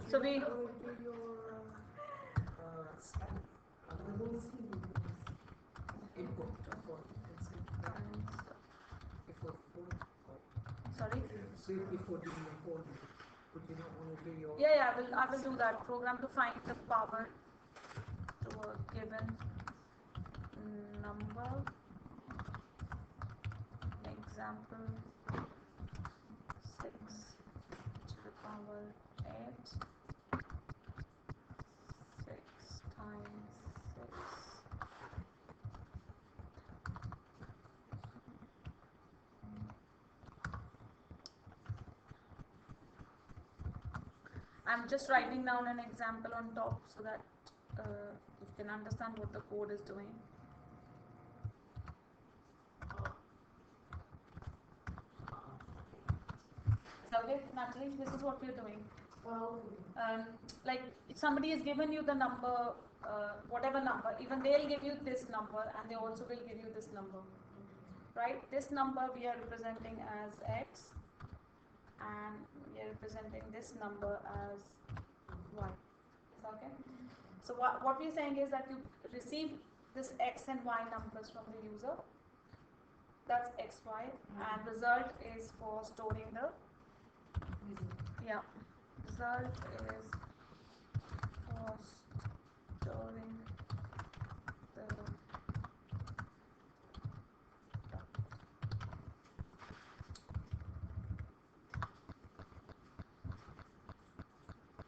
So we input for sorry. so if for the phone, put only your Yeah, I will do that. Program to find the power to a given number. Example 6 to the power 8. 6 times 6. I'm just writing down an example on top so that you can understand what the code is doing. So okay, Natalie, this is what we're doing. Like if somebody has given you the number, whatever number, even they'll give you this number and they also will give you this number, right? This number we are representing as x and we are representing this number as y. Okay, so what we're saying is that you receive this x and y numbers from the user, that's xy, and result is for storing the result is for storing the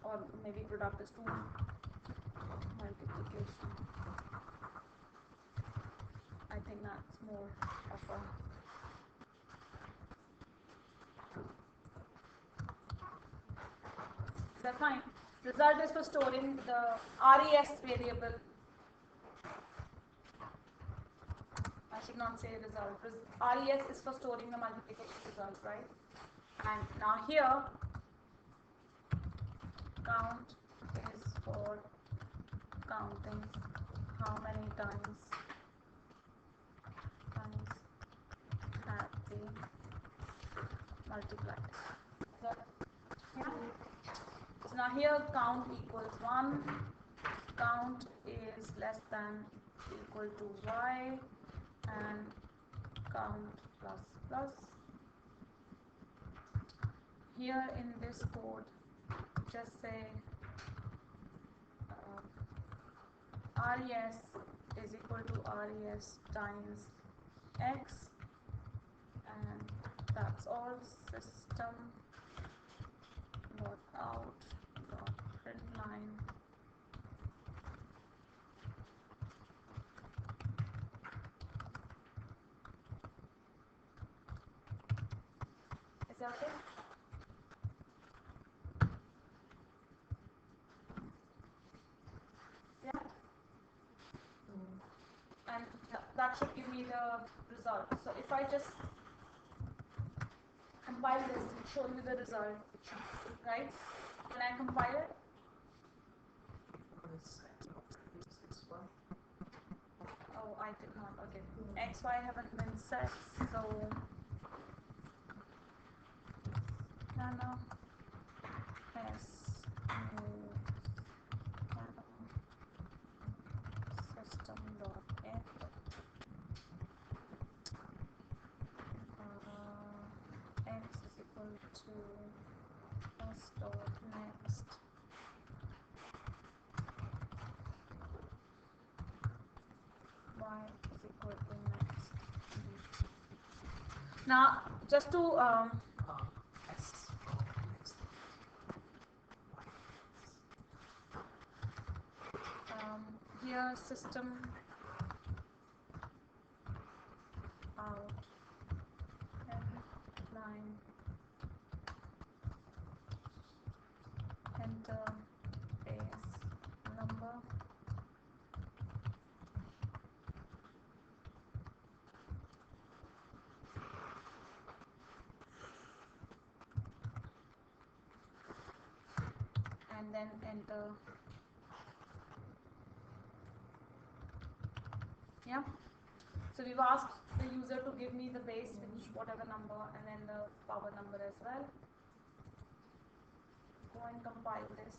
or maybe product is 2 multiplication. I think that's more of a is that fine? Result is for storing the res variable. I should not say result. Res is for storing the multiplication result, right? And now here count is for counting how many times have they multiplied. So, yeah. So now here count equals 1, count is less than equal to y, and count plus plus. Here in this code, just say res is equal to res times x, and that's all. System dot out dot println is that okay? Yeah, and that should give me the result. So if I just compile this and show you the result, right? Can I compile it? Oh, I did not. Okay. XY haven't been set, so nano s system dot in x is equal to s dot next y is equal to next. Now just to here system out line enter base number and then enter. Yeah, so we've asked the user to give me the base, which whatever number, and then the power number as well. Going and compile this.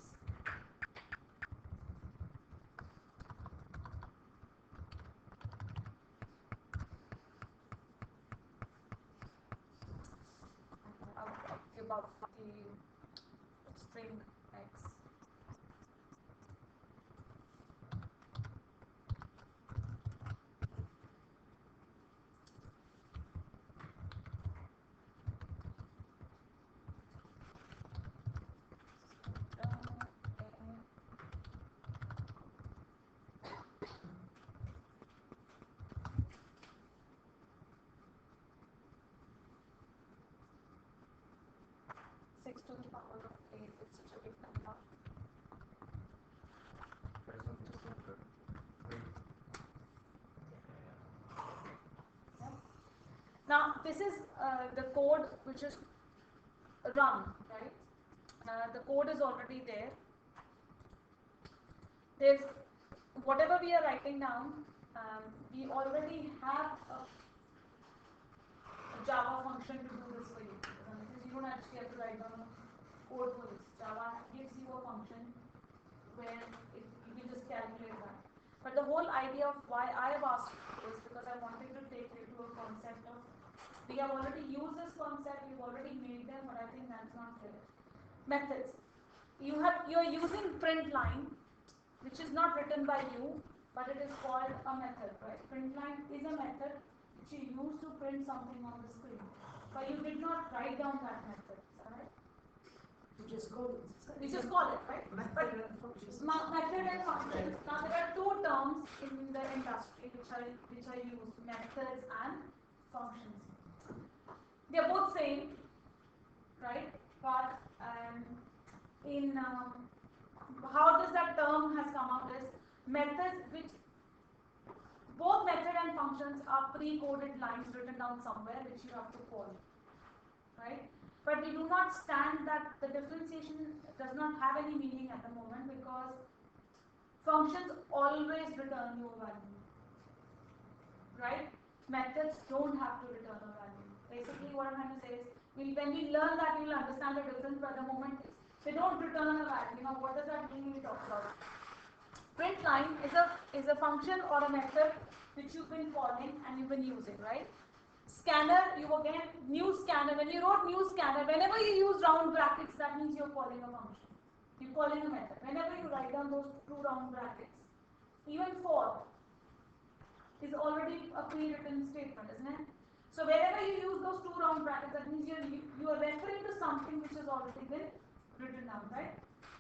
About the string x. Six to the power of 8, it's such a big number. Yeah. Now this is the code which is run, right? The code is already there. There's whatever we are writing down, we already have a Java function to do this for you. You don't actually have to write down a code for this. Java gives you a function where you can just calculate that. But the whole idea of why I have asked is because I wanted to take you to a concept of, we have already used this concept, we've already made them, but I think that's not fair. Methods. You are using print line, which is not written by you, but it is called a method, right? Print line is a method which you use to print something on the screen. But you did not write down that method, alright? You just call it. We just call it, right? Method and functions. Method and functions. Now there are two terms in the industry which are used: methods and functions. They are both same, right? But in how does that term has come out is methods, which both method and functions are pre-coded lines written down somewhere which you have to call, right? But we do not stand that the differentiation does not have any meaning at the moment because functions always return you a value, right? Methods don't have to return a value. Basically what I'm trying to say is, when we learn that, we will understand the difference, but at the moment they don't return a value. Now what does that mean? We talk about print line is a function or a method which you've been calling and you've been using, right? Scanner, you again, new scanner, when you wrote new scanner, whenever you use round brackets, that means you're calling a function. You're calling a method. Whenever you write down those two round brackets, even for is already a pre-written statement, isn't it? So whenever you use those two round brackets, that means you are referring to something which has already been written down, right?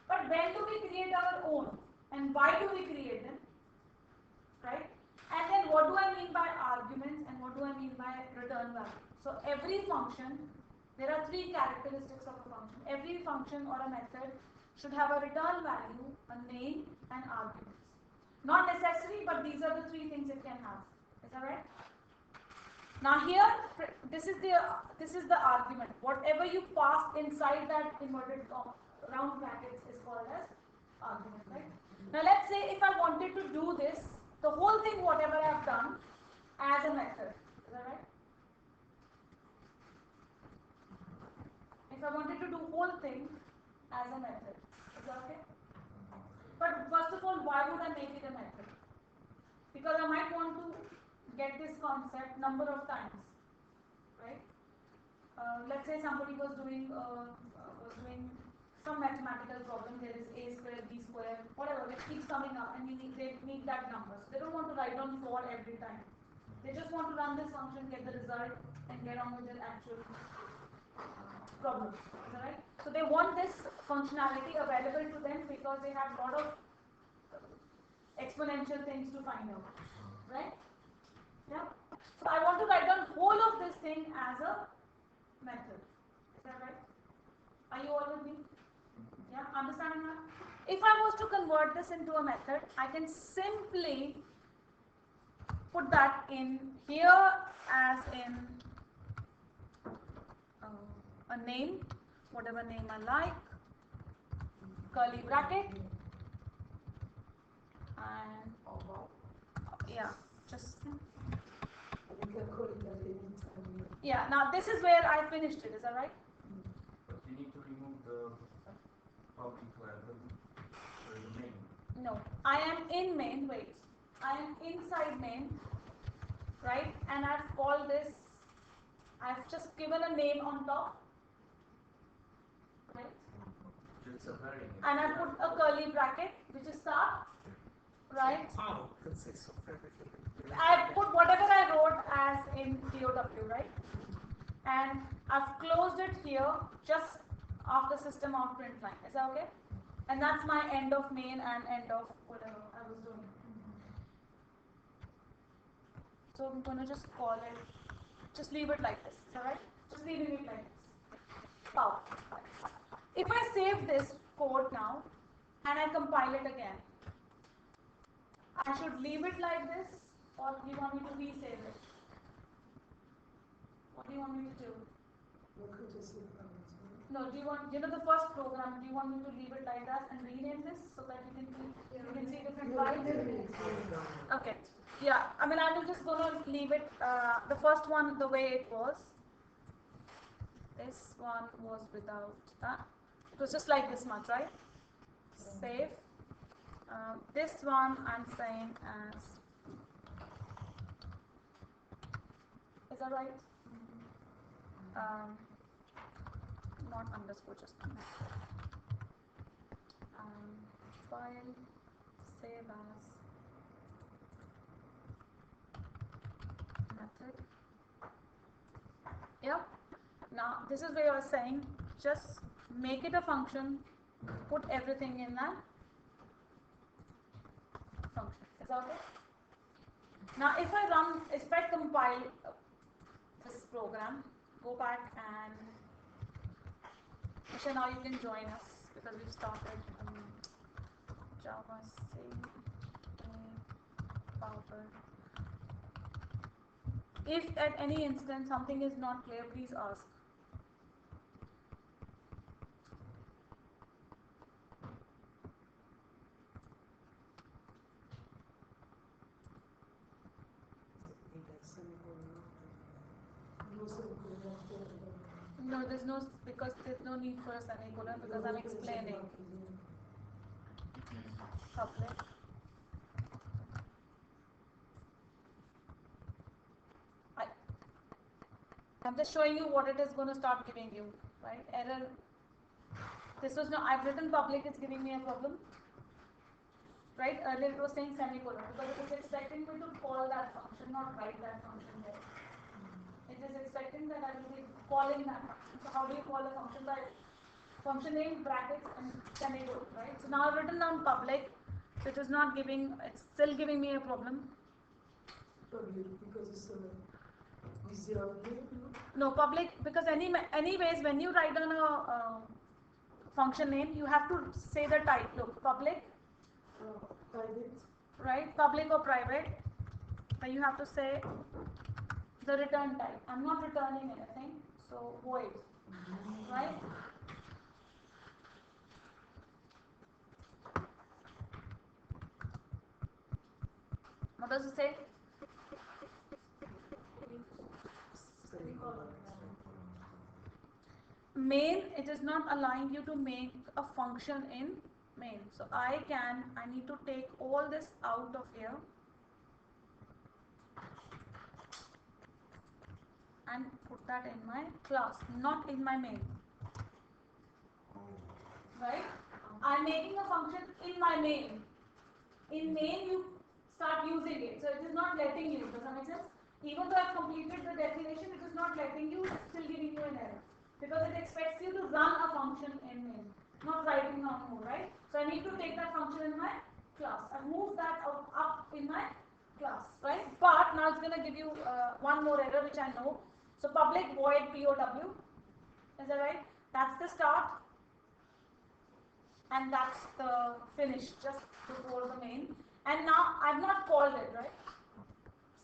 But when do we create our own? And why do we create them? Right? And then what do I mean by arguments and what do I mean by return value? So every function, there are three characteristics of a function. Every function or a method should have a return value, a name, and arguments. Not necessary, but these are the three things it can have. Is that right? Now here, this is the argument. Whatever you pass inside that inverted round brackets is called as argument, right? Now let's say if I wanted to do this, the whole thing, whatever I have done, as a method. Is that right? If I wanted to do whole thing as a method, is that okay? But first of all, why would I make it a method? Because I might want to get this concept number of times, right? Let's say somebody was doing some mathematical problem. There is a square, b square, whatever. It keeps coming up, and they need that number. So they don't want to write down for every time. They just want to run this function, get the result, and get on with their actual problem. Is that right? So they want this functionality available to them because they have a lot of exponential things to find out, right? Yeah. So I want to write down whole of this thing as a method. Is that right? Are you all with me? Yeah, understanding that? If I was to convert this into a method, I can simply put that in here as in a name, whatever name I like, curly bracket, and yeah, just yeah. Now this is where I finished it. Is that right? But you need to remove the public No, I am in main, wait. I am inside main, right? And I've called this, I've just given a name on top, right? And I put a curly bracket, which is start, right? How consists of everything. I put whatever I wrote as in POW, right? And I've closed it here just after system out print line. Is that okay? And that's my end of main and end of whatever I was doing. So I'm going to just call it, just leave it like this, alright? Just leaving it like this. Power. If I save this code now and I compile it again, I should leave it like this, or do you want me to resave it? What do you want me to do? No, do you want, the first program, do you want me to leave it like that and rename this so that you can see different files? Okay. Yeah, I mean, I'm just going to leave it, the first one the way it was. This one was without that. It was just like this much, right? Save. This one I'm saying as, is that right? Not underscore, just file, save as method. Yeah. Now this is where I was saying, just make it a function, put everything in that function. Is that okay? Now if I compile this program, go back and Misha, now you can join us because we've started Java C Power. If at any instant something is not clear, please ask. No, because there's no need for a semicolon because I'm explaining. Public. I'm just showing you what it is going to start giving you, right? Error. This was no, I've written public, it's giving me a problem. Right? Earlier it was saying semicolon because it is expecting me to call that function, not write that function there. It is expecting that I will be calling that function. So how do you call a function? By function name, brackets, and semicolon, right? So now I've written down public, so it is not giving, it's still giving me a problem. Because it's zero. No, public, because anyways, when you write down a function name, you have to say the type. Look, public, Private. right? Public or private. Then you have to say the return type. I'm not returning anything, so void, right? What does it say? Main, it is not allowing you to make a function in main. So I need to take all this out of here and put that in my class, not in my main. Right? I'm making a function in my main. In main, you start using it. So it is not letting you. Does that make sense? Even though I've completed the definition, it is not letting you, it's still giving you an error. Because it expects you to run a function in main, not writing down more, right? So I need to take that function in my class. I've moved that up in my class, right? But now it's going to give you one more error, which I know. So public void POW. Is that right? That's the start. And that's the finish, just before the main. And now I've not called it, right?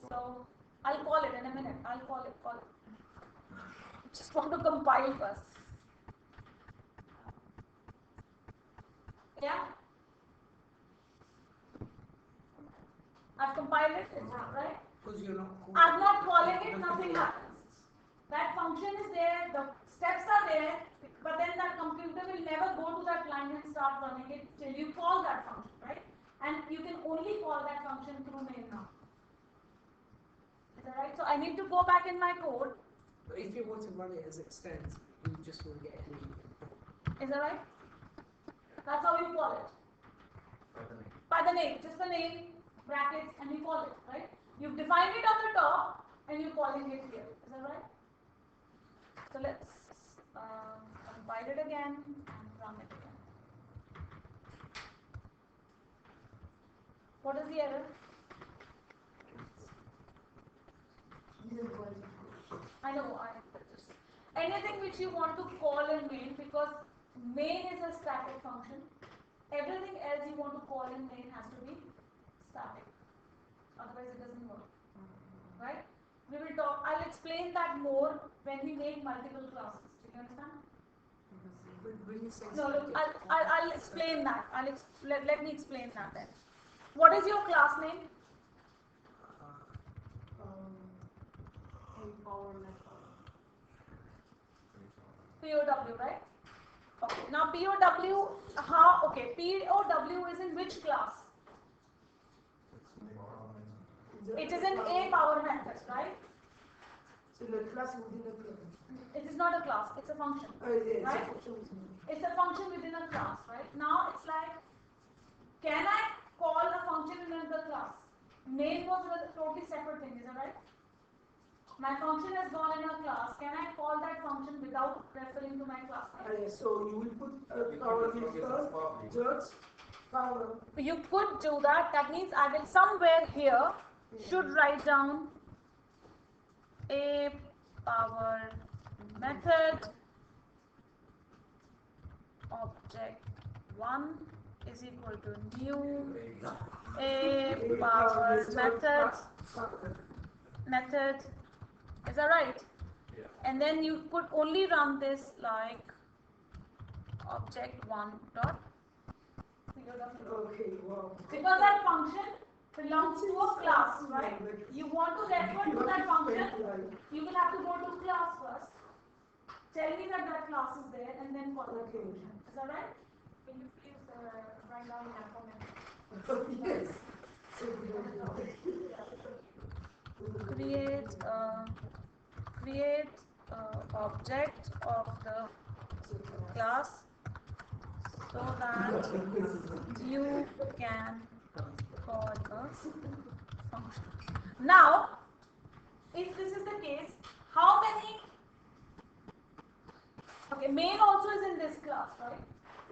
So I'll call it in a minute. I'll call it. Just want to compile first. Yeah? I've compiled it, right? I'm not calling it, nothing happens. That function is there, the steps are there, but then that computer will never go to that line and start running it till you call that function, right? and you can only call that function through main now. Is that right? So I need to go back in my code. But if you want to run it as extend, you just will get any. Is that right? That's how you call it. By the name, just the name, brackets, and you call it, right? You've defined it on the top, and you're calling it here. Is that right? So let's compile it again and run it again. What is the error? I know. Anything which you want to call in main, because main is a static function. Everything else you want to call in main has to be static. Otherwise it doesn't work. Right? We will talk. I'll explain that more when we make multiple classes. Do you understand? No, look, I'll explain that. Let me explain that then. What is your class name? POW, right? Okay. Now POW, how? Okay. POW is in which class? It is in a power method, right? So the class within a class. It is not a class. It's a function. Yeah, right? It's a function within a class, right? Now it's like, can I call a function in another class? Main was a totally separate thing, is that right? My function has gone in a class. Can I call that function without referring to my class name? So you will put power first, just power. You could do that. That means I will somewhere here should write down a power method object 1 is equal to new a power method. Is that right? Yeah. And then you could only run this like object 1 dot. Okay, wow. Because that function belongs to a class, right? You want to refer to that function, you will have to go to class first. Tell me that that class is there and then call that function. Is that right? Can you please write down in that comment? Yes. Create object of the class so that you can call a function. Now, if this is the case, how many? Okay, main also is in this class, right?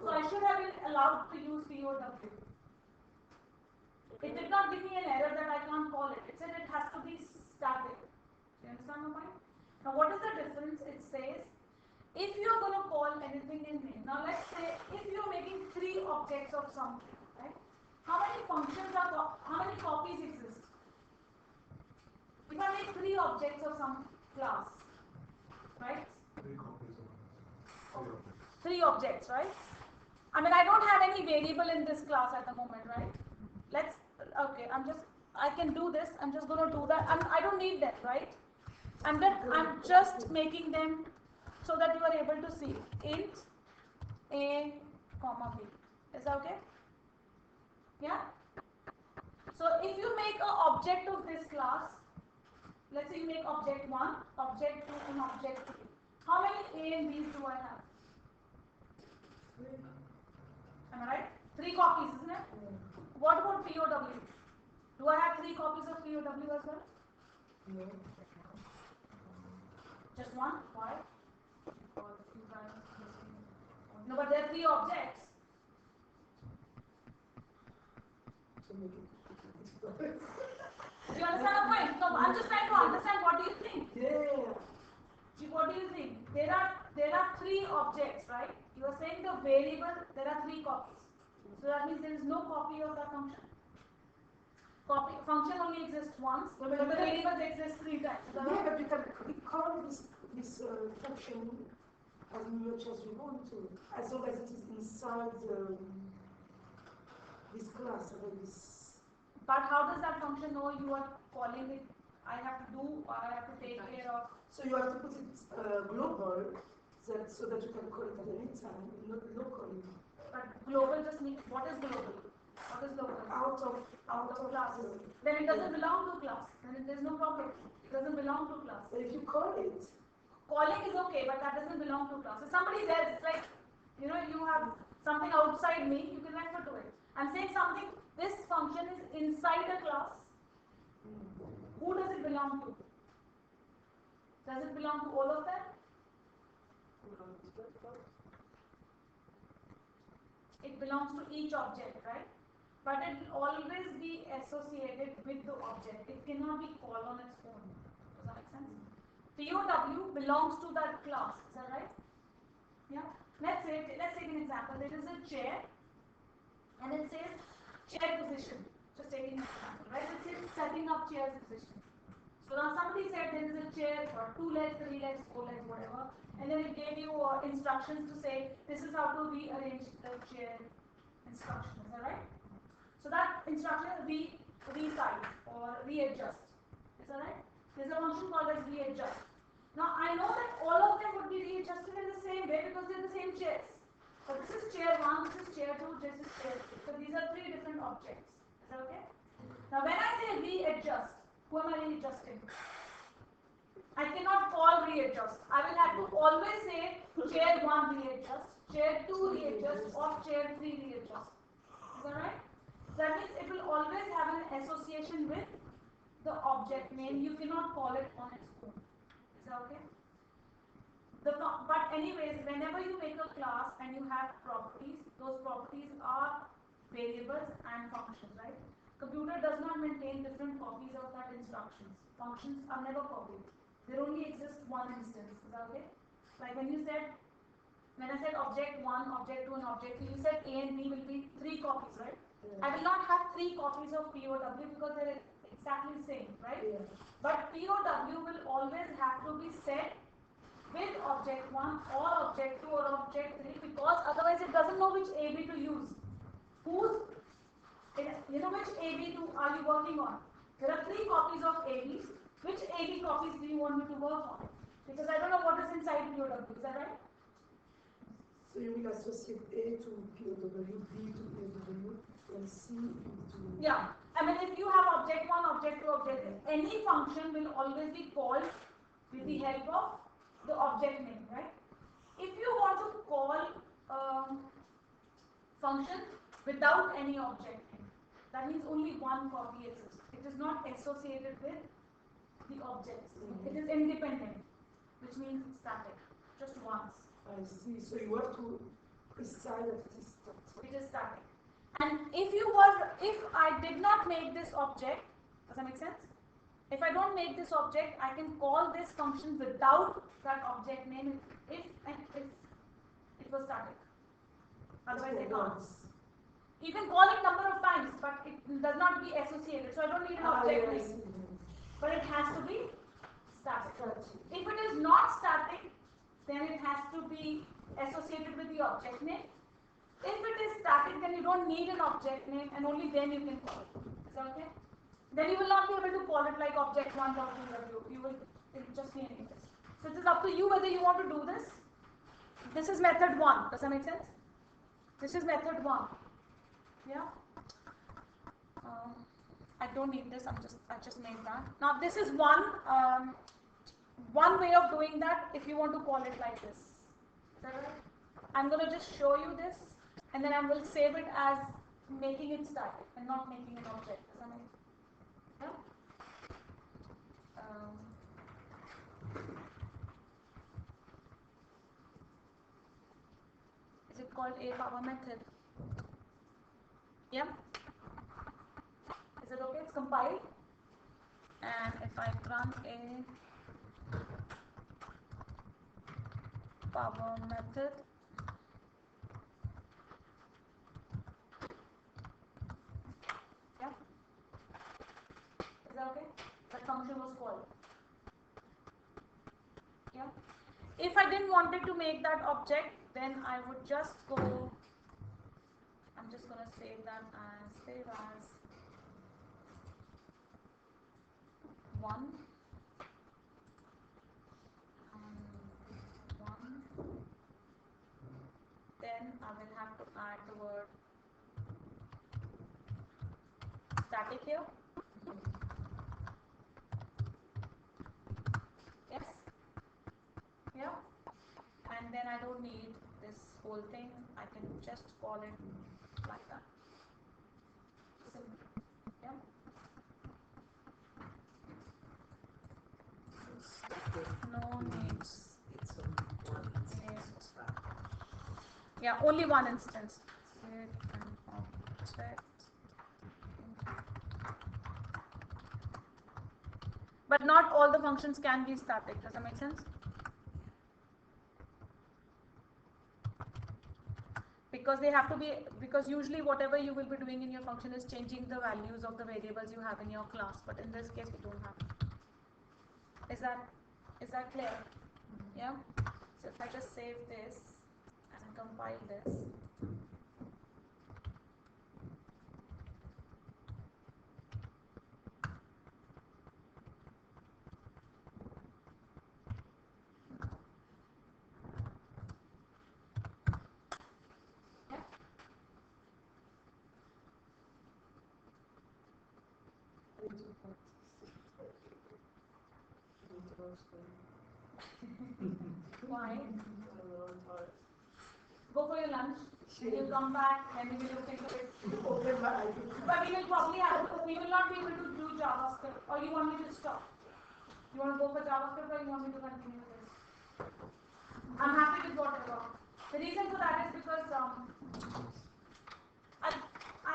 So I should have been allowed to use POW. It did not give me an error that I can't call it. It said it has to be static. Do you understand my point? Now, what is the difference? It says, if you're going to call anything in main, now let's say if you're making 3 objects of something, right? How many functions are, how many copies exist? If I make 3 objects of some class, right? 3 objects, right? I mean, I don't have any variable in this class at the moment, right? Okay, I can do this, I'm just going to do that, I don't need that, right? I'm just making them so that you are able to see int a comma b. Is that okay? Yeah? So if you make an object of this class, let's say you make object 1, object 2 and object 3. How many a and b's do I have? Am I right? 3 copies, isn't it? What about POW? Do I have 3 copies of POW as well? No. Just 1? Why? No, but there are 3 objects. Do you understand the point? No, I'm just trying to understand, what do you think? Yeah. What do you think? There are 3 objects, right? You are saying the variable, there are 3 copies. So that means there is no copy of that function. Function only exists once, but the variables exist 3 times. Yeah, but you can call this function as much as you want to, as long as it is inside this class or this. But how does that function know you are calling it? I have to take care of. So you have to put it global, so that you can call it at any time, not locally. But global just means, what is global? What is local? Out of Class. Then it doesn't belong to class. Then there's no problem. It doesn't belong to class. But if you call it, Calling is okay, but that doesn't belong to class. If somebody else, it's like, you have something outside me, you can refer to it. I'm saying something, this function is inside a class. Who does it belong to? Does it belong to all of them? It belongs to each object, right? But it will always be associated with the object. It cannot be called on its own. Does that make sense? POW belongs to that class. Is that right? Yeah. Let's take an example. There is a chair, and it says chair position. Just taking an example, right? It says setting up chair position. So now somebody said there is a chair for 2 legs, 3 legs, 4 legs, whatever, and then it gave you instructions to say this is how to rearrange the chair instruction. Is that right? So that instruction is resize or readjust. Is that right? There's a function called as readjust. Now I know that all of them would be readjusted in the same way because they're the same chairs. So this is chair 1, this is chair 2, this is chair 3. So these are 3 different objects. Is that okay? Now when I say readjust, who am I readjusting? I cannot call readjust. I will have to always say chair 1 readjust, chair 2 readjust, or chair 3 readjust. Is that right? That means it will always have an association with the object name. You cannot call it on its own. Is that okay? But anyways, whenever you make a class and you have properties, those properties are variables and functions, right? Computer does not maintain different copies of that instructions. Functions are never copied. There only exists one instance. Is that okay? Like when I said object 1, object 2, and object 3, you said A and B will be 3 copies, right? Yeah. I will not have 3 copies of POW because they're exactly the same, right? Yeah. But POW will always have to be set with object 1 or object 2 or object 3 because otherwise it doesn't know which AB to use. Which AB are you working on? There are 3 copies of ABs. Which AB copies do you want me to work on? Because I don't know what is inside POW. Is that right? So you will associate A to POW, B to POW, and C to... Yeah. I mean, if you have object 1, object 2, object 3, any function will always be called with the help of the object name, right? If you want to call function without any object name, that means only one copy exists. It is not associated with the objects. It is independent, which means static, just once. I see. So you have to decide that it is static. It is static. And if I did not make this object, does that make sense? If I don't make this object, I can call this function without that object name if it was static. Otherwise, I can't. You can call it number of times, but it does not be associated. So I don't need an object name. But it has to be static. If it is not static, then it has to be associated with the object name. If it is static, then you don't need an object name, and only then you can call it. Is that okay? Then you will not be able to call it like object 1 or 2. It will just be anything else. So it is up to you whether you want to do this. This is method 1. Does that make sense? This is method 1. Yeah. I don't need this. I just made that. Now this is one way of doing that. If you want to call it like this, is that right? I'm going to just show you this, and then I will save it as making it static and not making an object. Does that make sense? Yeah. Is it called a power method? Yeah. Is it okay? It's compiled. And if I run a power method, yeah. Is that okay? That function was called. Yeah. If I didn't wanted to make that object, then I would just go. I'm just gonna save that as one. Then I will have to add the word static here. Yes? Yeah? And then I don't need this whole thing. I can just call it like that. Simple. Yeah? No needs. It's only one instance. Yeah, only one instance. Set and object. But not all the functions can be static. Does that make sense? Because they have to be, because usually whatever you will be doing in your function is changing the values of the variables you have in your class, but in this case we don't have. Is that clear? Yeah? So if I just save this and compile this. Why? Go for your lunch. You'll come back, then we will think of it. But we will probably have, we will not be able to do JavaScript. Or you want me to stop? You want to go for JavaScript or you want me to continue this? I'm happy with whatever. The reason for that is because I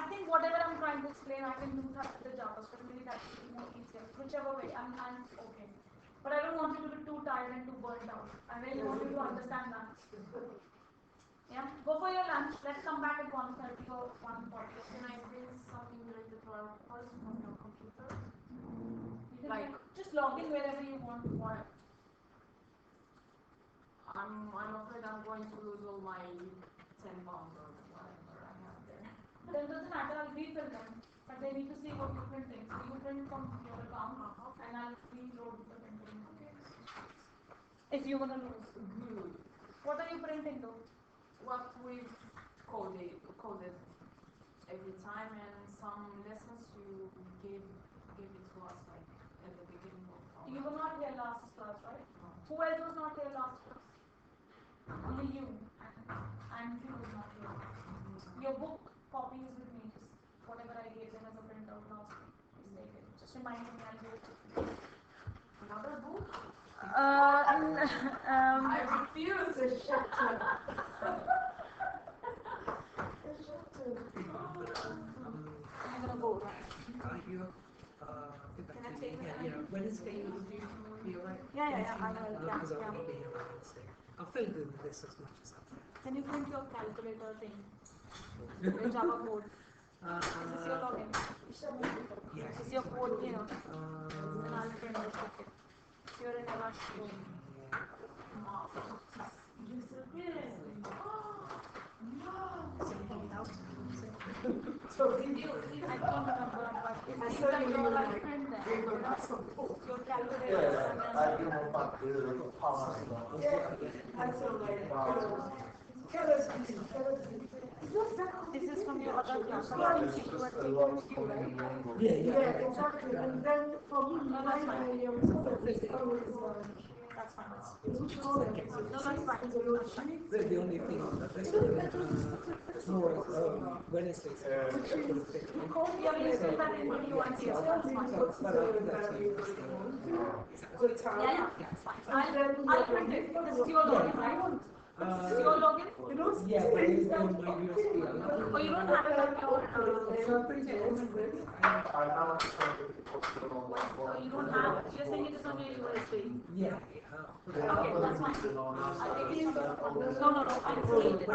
think whatever I'm trying to explain, I can do that with the JavaScript. Maybe that will be more easier. Whichever way, I'm okay. But I don't want you to be too tired and too burnt out. I really want you to understand that. Yeah? Go for your lunch. Let's come back at 1:30 or 1:40. Can I bring something related to our course from your computer? Like, just log in wherever you want. I'm afraid I'm going to lose all my 10 pounds or whatever I have there. Then doesn't matter, I'll refill them. But they need to see what you're printing. So you print from your account and I'll reload the printing. If you want to lose. What are you printing though? What we've coded every time, and some lessons you gave it to us like at the beginning of our You were not here last class, right? No. Who else was not here last class? Only you. And you was not here. Your book copy is with me. Just whatever I gave them as a printout last week. Just take it. Just remind me, I'll give it to you. Another book? I refuse to shut up. I'm gonna go, right? Can I take Wednesday will be alright? Yeah, I will. Because Yeah. I'll be here on Wednesday. I'll fill in this as much as I can. Can you print your calculator thing? Your Java code. Is this your login? Yeah. Is this your code here? Then I'll print this ticket. You're in a rush. So did you? I don't remember, but it I seems saw like you you're like like print them. you're not so cool. Your calculator and then I feel like tell us this is from your other class. I think you were taking Q, right? yeah, exactly. And then for me, my topic is always That's fine. which color? No, that's fine. The only thing that's Wednesday. Yeah, we just do that in when you want to. That's fine. Yeah, it's fine. I'll print it. This is your login, right? This is your login? Yeah, but it's on my USB. Oh, you don't have it on your you don't have it. You're saying it is on your USB. Yeah. Okay, that's fine. I'll take it from you. No, I need it.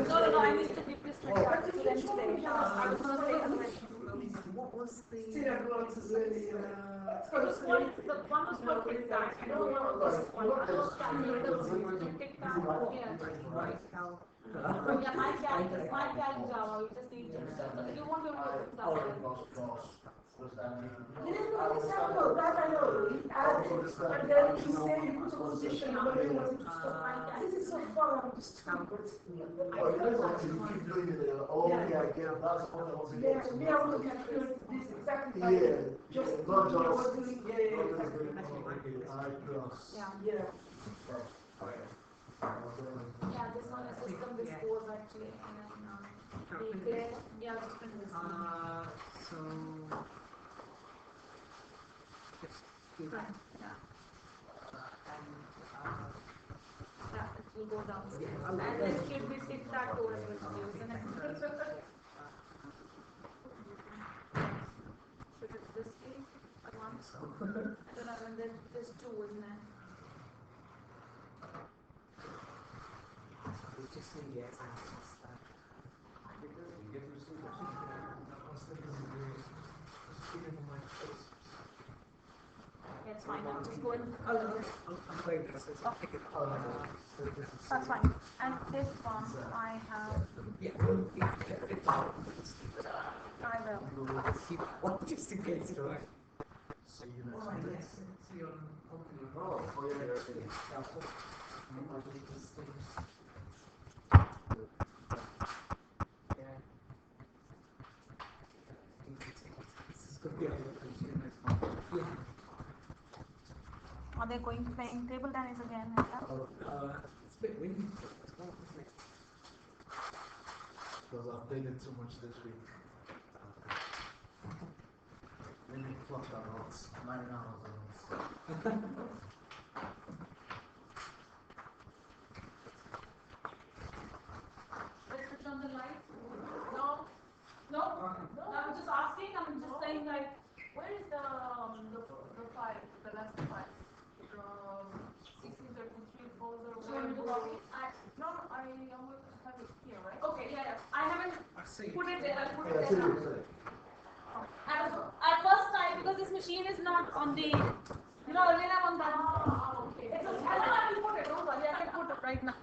No, I need to give this to them today. I was going to say otherwise. What was the... It was called, the one was called Tic Tac. I don't know what this is called. I was calculator was Tic Tac. Yeah, my cal Java. We just need to. You won't be able to put that. He didn't know the sample, that I know. He added, and then he said he put a position where he wanted to stop. This is so far out of the sample. Oh, you guys want to keep doing it. Oh, yeah, yeah, that's what I was Yeah, against. we are looking at this exactly. Yeah, Just not we were just. doing, yeah, exactly. Yeah. Yeah. Yeah, this one is system dispose actually, and then declare, yeah, different this one. So just do that. Yeah, And yeah, it will go downstairs. Yeah, And then should we tic tac toe as well, isn't it? Should it this be at once? I don't know, and then there's two, isn't it? we just need the examples that Yeah, it's fine, I'll just go and, I'm playing this, so I'll pick it up. that's fine. And this one, I have, Yeah, I will. well, just in case you don't. See you next Alright, week. let's see on opening. Oh, yeah. Yeah. This is going to be a yeah. Are they going playing table tennis again? Is that? It's a bit windy. It's not, isn't it? Because I've played it too much this week. Maybe flush out lots. 9 hours. Let's switch on the lights. No, no, no. I'm just asking. I'm just saying like, where is the file, the lesson file? The 1633 folder. So Where you do copy? no, I will have it here, right? Okay, yeah, yeah. I haven't I see. put it there. I'll put Yeah, it see there. what you say. At first time, because this machine is not on the, earlier I'm on that. Ah, okay. It's okay. I will put it. Don't worry. I can put it right now.